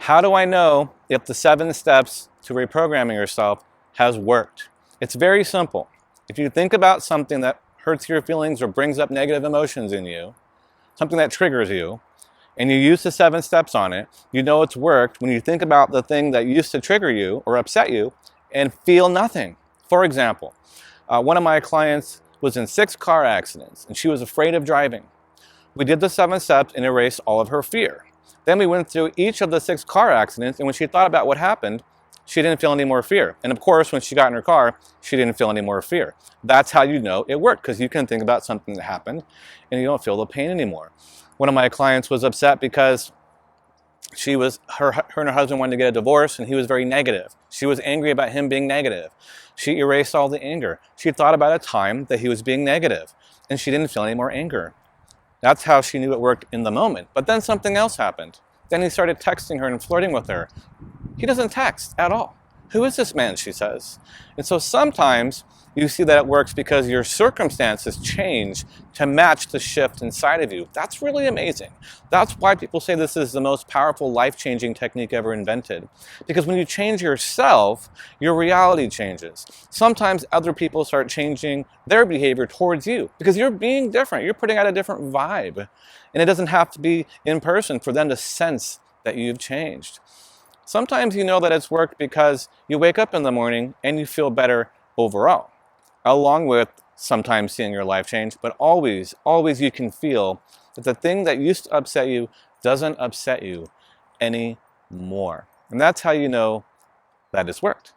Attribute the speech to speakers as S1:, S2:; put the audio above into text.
S1: How do I know if the 7 steps to reprogramming yourself has worked? It's very simple. If you think about something that hurts your feelings or brings up negative emotions in you, something that triggers you, and you use the 7 steps on it, you know it's worked when you think about the thing that used to trigger you or upset you and feel nothing. For example, one of my clients was in 6 car accidents and she was afraid of driving. We did the 7 steps and erased all of her fear. Then we went through each of the 6 car accidents, and when she thought about what happened, she didn't feel any more fear. And of course, when she got in her car, she didn't feel any more fear. That's how you know it worked, because you can think about something that happened and you don't feel the pain anymore. One of my clients was upset because her and her husband wanted to get a divorce, and he was very negative. She was angry about him being negative. She erased all the anger. She thought about a time that he was being negative, and she didn't feel any more anger. That's how she knew it worked in the moment. But then something else happened. Then he started texting her and flirting with her. He doesn't text at all. Who is this man, she says. And so sometimes you see that it works because your circumstances change to match the shift inside of you. That's really amazing. That's why people say this is the most powerful, life-changing technique ever invented. Because when you change yourself, your reality changes. Sometimes other people start changing their behavior towards you because you're being different. You're putting out a different vibe. And it doesn't have to be in person for them to sense that you've changed. Sometimes you know that it's worked because you wake up in the morning and you feel better overall, along with sometimes seeing your life change, but always you can feel that the thing that used to upset you doesn't upset you anymore. And that's how you know that it's worked.